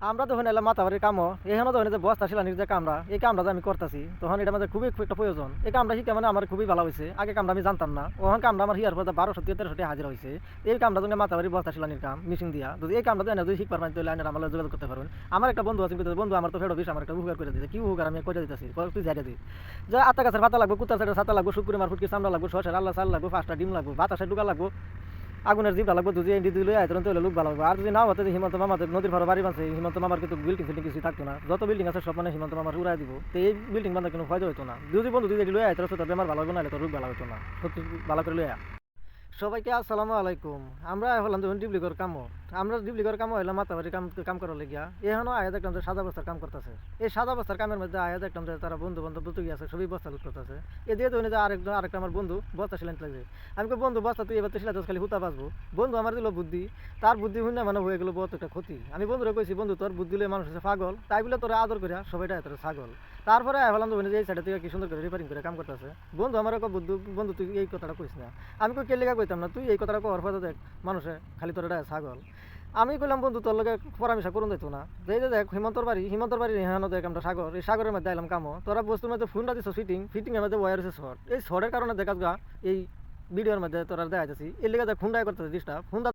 আমরা তখন এলাম মাতাবাড়ির কামও এখানে তখন যে বস্তা শিলানির যে কামরা এই কামরা যে আমি করতেছি তখন এটা আমাদের খুবই একটা প্রয়োজন। এই কামরা শিখে মানে আমার খুবই ভালো হয়েছে। আগে কামরা আমি জানতাম না, ওখান কামরা আমার হিয়ার পর 1200-1300 হাজির হয়েছে। এই কামরা জন্য মাতাবাড়ির বস্তা শিলানির কাম মেশিন দিয়া যদি এই কামরা যদি শিখবার মানে তাহলে আমার যোগাযোগ করতে পারবেন। আমার একটা বন্ধু আছে, বন্ধু আমার তো ফেরো বিশ আমার একটা উপকার করে দিতে, কি উপকার আমি করে দিতেছি তুই যাই দিই যে আত্মা গাছের পাতা লাগবে, কুত্তার সাইডের ছাতা লাগবে, শুকুরে মার ফুটকি চামড়া লাগবে, শসের আল্লাহ চাল লাগবে, 5টা ডিম লাগবে, বাতাসে ঢুকা লাগবে, আগুনের জিপটা লাগবে, যদি এন্ডি দিলে আয়তন তাহলে লোক ভালো হবে। আর যদি নাও হতে হিমন্ত মামাদের নদীর ভাড়া বাড়ি বানছে, হিমন্ত মামার কিন্তু বিল্ডিং ফিল্ডিং কিছু থাকতো না, যত বিল্ডিং আছে সব মানে হিমন্ত মামার উড়াই দিব। তো এই বিল্ডিং বান্ধা কোনো ফায়দা হতো না। যদি বন্ধু যদি লয়ে আয়তন তো বেমার ভালো হবে না, তো রোগ ভালো হতো না। সত্যি ভালো করে লইয়া সবাইকে আসসালামু আলাইকুম। আমরা হলাম যখন ডিপ্লিগর কামো, আমরা ডিপ্লিগর কামো হইলাম মাতাবাড়ি কাম করার লেগিয়া এখনো আয়া দেখলাম যে সাদা বস্তার কাম করতেছে। এই সাদা বস্তার কামের মধ্যে আয়া দেখলাম যে তারা বন্ধু বান্ধব দুটো আছে, সবই বস্তা লুট করতেছে। এ দিয়ে তো যে আরেকটা আমার বন্ধু বস্তা সিলাইতে লাগছে। আমি কই বন্ধু বস্তা তুই এবার তো সিলাইতে খালি হুতা বাঁচবো। বন্ধু আমার দিল বুদ্ধি, তার বুদ্ধি শুনে মানে হয়ে গেল বহুত একটা ক্ষতি। আমি বন্ধুরে কইছি বন্ধু তোর বুদ্ধি লয়ে মানুষ হচ্ছে পাগল, তাই বলে তোরা আদর করিয়া সবাইটা তোর ছাগল। তারপরে ভাবলাম তো যে এই সাইডে তুই কি সুন্দর করে রিপেয়ারিং করে কাম করতেছে। বন্ধু আমার বন্ধু তুই এই কথাটা কইস না। আমি কই কে লেগা কইতাম না, তুই এই কথাটা কর পরে দেখ মানুষে খালি তোর এটা ছাগল। আমি কইলাম বন্ধু তোর লগে পরামর্শ করুন দিত না, যে দেখ হিমন্তর বাড়ি এখানে দেখ আমরা সাগর, এই সাগরের মধ্যে আইলাম কামো, তোরা বস্তুর মধ্যে ফোনটা দিচ্ছ ফিটিং এর মধ্যে ওয়ার হচ্ছে শর্ট, এই শর্টের কারণে দেখা গা এই ভিডিওর মধ্যে তোরা দেখা যাচ্ছি এর লেগে দেখ ফোনটাই করতেছে ডিস্টার্ব ফোনটা